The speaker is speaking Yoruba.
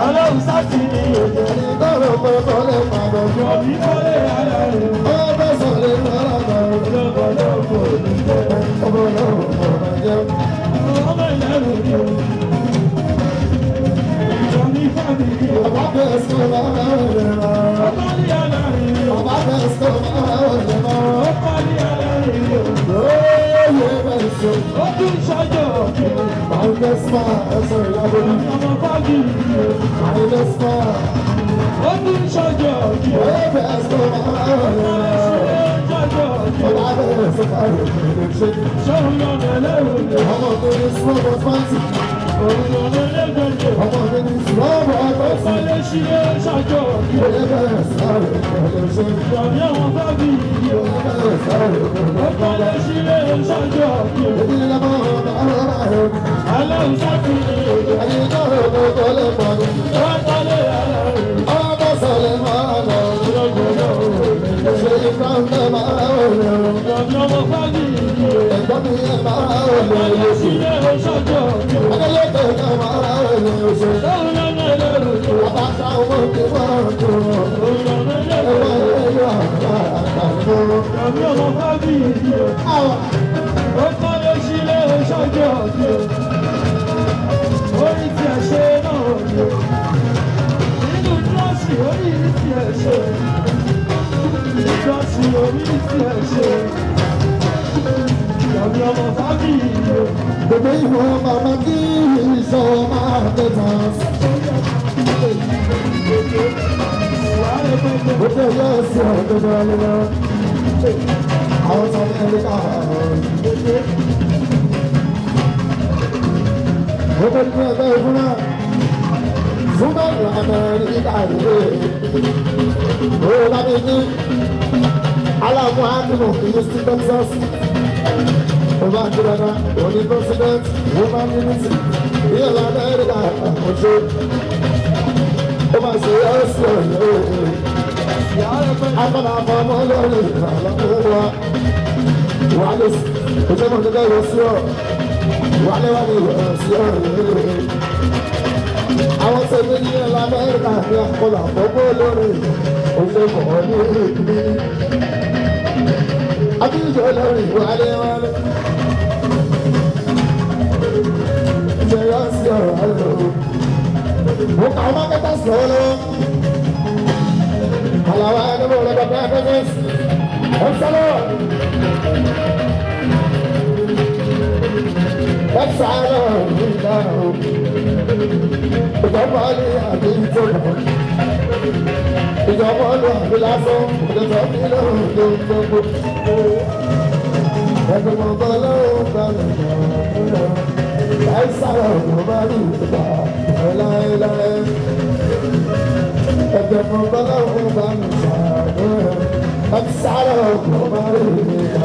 Ọlọ́run sáti ní òjò ní gbọ́dọ̀ gbọ́dọ̀ lè pàdé jọ bí wọlé ara rẹ̀. Ọbẹ̀ sọ̀lẹ̀ lọ́rọ̀ lọ́gbọ̀dọ̀ kò ní jẹ́ ọgbọ̀dọ̀ kò ní jẹ́. Ọmọ ìlẹ́rù ni o. Ìjọ ní fàmìlì o. Ọba bẹ̀rẹ̀ sí ọba rẹ̀ rà. Ọba ní ara rẹ̀ o. Ọba bẹ̀rẹ̀ sí ọba rẹ̀ rà. Ọba ní ara rẹ̀ o. Lóye bẹ̀rẹ̀ sí. Ó tún ṣọjọ́ òkè. Bàbá spa ẹsẹ̀ ìyàwó ni. Ọmọ fàmìlì o. Bàbá spa. Ó tún ṣọjọ́ òkè. Ó bẹ̀rẹ̀ sí ọba rẹ̀ rà. Ọba bẹ̀rẹ̀ sí ọba rẹ̀ rà. Ṣọ́run lọ́nà ẹlẹ́rù ni. Ọmọ tó ní small but fancy. Òun lọ́nà ẹlẹ́gbẹ̀ẹ́. Ọmọ tó ní small but fancy. Ọba lè ṣí ẹ ṣàjọ òkè. Ó bẹ̀rẹ̀ sí ọba rẹ̀ rà. Ìjọba àwọn fàmìlì o. Ó bẹ̀rẹ̀ sí ọba rẹ̀ rà. Ọba lè ṣí ẹ ṣàjọ òkè. Ọlọ́run sáti ní òjò. Ayé náà ló tó lè pọ̀ ní. Wọ́n tọ́lé ara rẹ̀. Ọba sọ̀lẹ̀ máa lọ. Lọ́gbọ̀dọ̀ òní. Ṣé ìgbà ń bẹ máa ń lọ? Ìjọba ọmọ fábíyì o. Ẹ̀gbọ́n mi yẹn máa ń lọ. Ọba lè ṣí ilé ìṣàjọ òkè. Adélékè náà máa ń lọ. Ṣọ́run lọ́nà ẹlẹ́rù ni. Ọba ká owó ti wọ́n tó. Òun lọ́nà ẹlẹ́rù ni. Ìjọba ọmọ fábíyì o. Ó kọ́lé sílé ṣọ́jọ́ òkè. Orí tí ẹ ṣe náà ni. Nínú kíláàsì orí tí ẹ ṣe. Kíláàsì orí tí ẹ ṣe. Ìjọba ọmọ fábíyì o. Gbogbo ìwọ̀n màmá kí ìṣọ́ máa tẹ̀ta. Ó tẹ̀ yọ sí ọ̀dọ́dọ́ lọ. Àwọn sọ fún ẹni káwọn. Ó bẹ̀rẹ̀ ní ẹgbẹ́ ìfúnná. Fúnná ìlànà ìdá ìwé. Ó lábẹ́ ní aláàmú àdúgbò Houston, Texas. Ó bá ń dúró náà, òní president, woman unity, ní ìlànà ìdá àkọ́jọ́. Ó máa ṣe ẹ́sì ọ̀yọ́. Akọ́nà àfọmọ́ lórí ìrànlọ́wọ́ wa. Wálé ojú ọmọ gẹ́gẹ́ yọ sí ọ̀. Wálé wálé yọ sí ọ̀ rèé. Àwọn tẹ̀lé ní ẹ̀la Amẹ́ríkà ní àkọlà àfọ́gbọ́ lórí oṣù kọ̀ọ̀ ní ìlú. Abíjọ lórí wálé wálé. Ìjọ yọ sí ọ̀rọ̀ àlọ́. Mo kà ọmọ kẹta sọ̀rọ̀ lọ́wọ́. Alawa ẹni mo lọ bàbá ẹgbẹ́ ọ̀sánlọ́. Ẹ̀sánlọ́ nígbà o. Ìjọba ní àbí ìjọba. Ìjọba ní àbí lásán. Ìjọba ní lóhùn tó gbogbo. Ẹgbẹ́ mọ̀ bọ́ lọ́wọ́ bá mi lọ. Ẹ̀sánlọ́ ló bá rí ìjọba láéláé. Ẹgbẹ́ mọ̀ bọ́ lọ́wọ́ bá mi lọ. Ẹ̀sánlọ́ ló bá rí ìjọba.